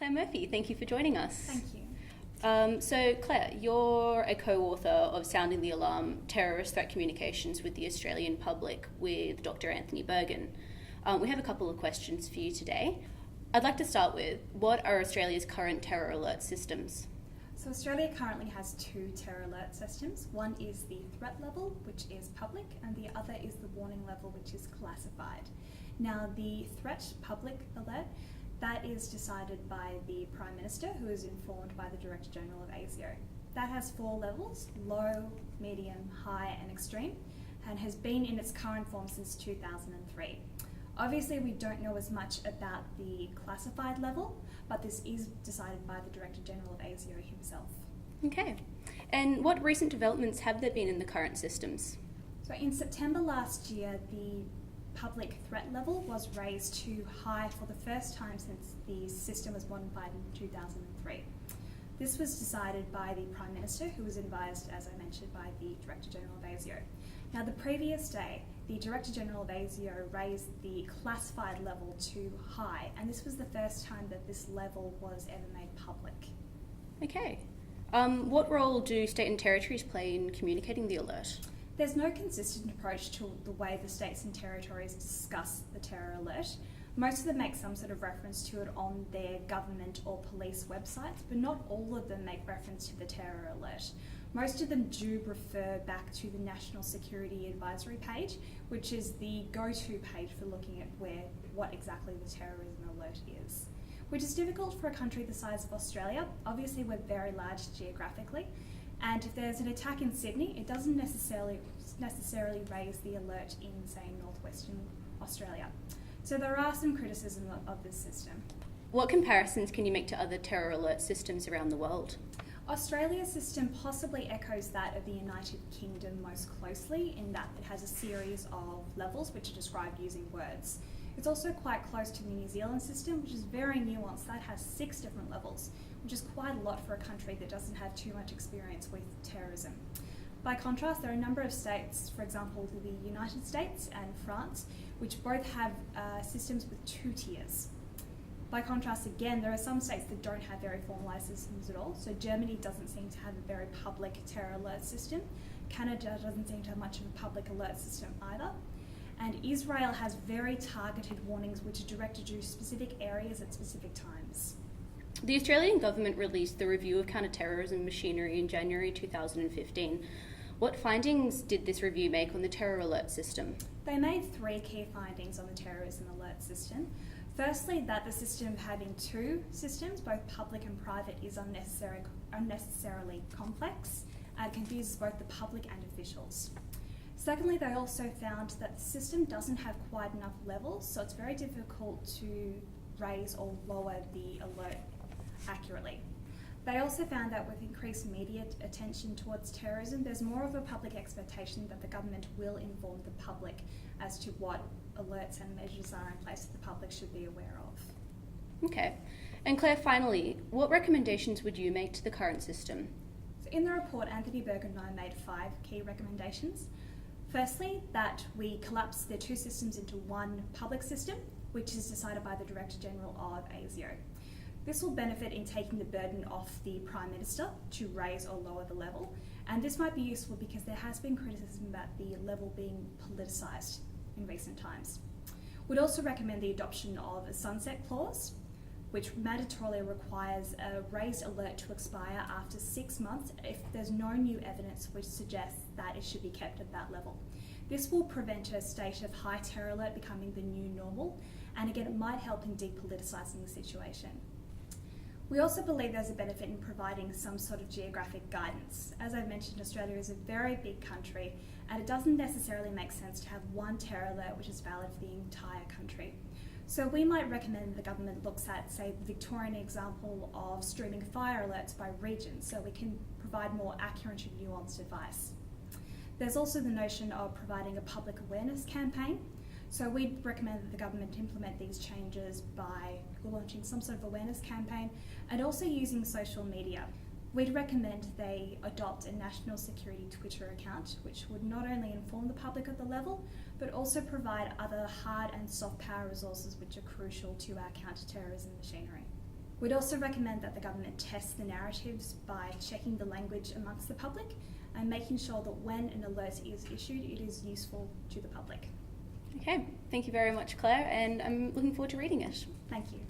Clare Murphy, thank you for joining us. Thank you. So Clare, you're a co-author of Sounding the Alarm, Terrorist Threat Communications with the Australian Public with Dr. Anthony Bergen. We have a couple of questions for you today. I'd like to start with, what are Australia's current terror alert systems? So Australia currently has two terror alert systems. One is the threat level, which is public, and the other is the warning level, which is classified. Now, the threat public alert, that is decided by the Prime Minister, who is informed by the Director-General of ASIO. That has 4 levels: low, medium, high and extreme, and has been in its current form since 2003. Obviously, we don't know as much about the classified level, but this is decided by the Director-General of ASIO himself. Okay. And what recent developments have there been in the current systems? So in September last year, the public threat level was raised to high for the first time since the system was modified in 2003. This was decided by the Prime Minister, who was advised, as I mentioned, by the Director-General of ASIO. Now, the previous day, the Director-General of ASIO raised the classified level to high, and this was the first time that this level was ever made public. Okay. What role do state and territories play in communicating the alert? There's no consistent approach to the way the states and territories discuss the terror alert. Most of them make some sort of reference to it on their government or police websites, but not all of them make reference to the terror alert. Most of them do refer back to the National Security Advisory page, which is the go-to page for looking at what exactly the terrorism alert is. Which is difficult for a country the size of Australia. Obviously, we're very large geographically, and if there's an attack in Sydney, it doesn't necessarily raise the alert in, say, northwestern Australia. So there are some criticism of this system. What comparisons can you make to other terror alert systems around the world? Australia's system possibly echoes that of the United Kingdom most closely, in that it has a series of levels which are described using words. It's also quite close to the New Zealand system, which is very nuanced. That has 6 different levels, which is quite a lot for a country that doesn't have too much experience with terrorism. By contrast, there are a number of states, for example, the United States and France, which both have systems with 2 tiers. By contrast, again, there are some states that don't have very formalised systems at all. So Germany doesn't seem to have a very public terror alert system. Canada doesn't seem to have much of a public alert system either. And Israel has very targeted warnings which are directed to specific areas at specific times. The Australian government released the review of counter-terrorism machinery in January 2015. What findings did this review make on the terror alert system? They made 3 key findings on the terrorism alert system. Firstly, that the system having 2 systems, both public and private, is unnecessarily complex and confuses both the public and officials. Secondly, they also found that the system doesn't have quite enough levels, so it's very difficult to raise or lower the alert accurately. They also found that with increased media attention towards terrorism, there's more of a public expectation that the government will inform the public as to what alerts and measures are in place that the public should be aware of. Okay. And Clare, finally, what recommendations would you make to the current system? So in the report, Anthony Bergen and I made 5 key recommendations. Firstly, that we collapse the 2 systems into one public system, which is decided by the Director-General of ASIO. This will benefit in taking the burden off the Prime Minister to raise or lower the level, and this might be useful because there has been criticism about the level being politicised in recent times. We'd also recommend the adoption of a sunset clause, which mandatorily requires a raised alert to expire after 6 months if there's no new evidence which suggests that it should be kept at that level. This will prevent a state of high terror alert becoming the new normal, and again, it might help in depoliticising the situation. We also believe there's a benefit in providing some sort of geographic guidance. As I've mentioned, Australia is a very big country, and it doesn't necessarily make sense to have one terror alert which is valid for the entire country. So we might recommend the government looks at, say, the Victorian example of streaming fire alerts by region, so we can provide more accurate and nuanced advice. There's also the notion of providing a public awareness campaign. So we'd recommend that the government implement these changes by launching some sort of awareness campaign and also using social media. We'd recommend they adopt a national security Twitter account, which would not only inform the public at the level, but also provide other hard and soft power resources which are crucial to our counter-terrorism machinery. We'd also recommend that the government test the narratives by checking the language amongst the public and making sure that when an alert is issued, it is useful to the public. Okay, thank you very much, Claire, and I'm looking forward to reading it. Thank you.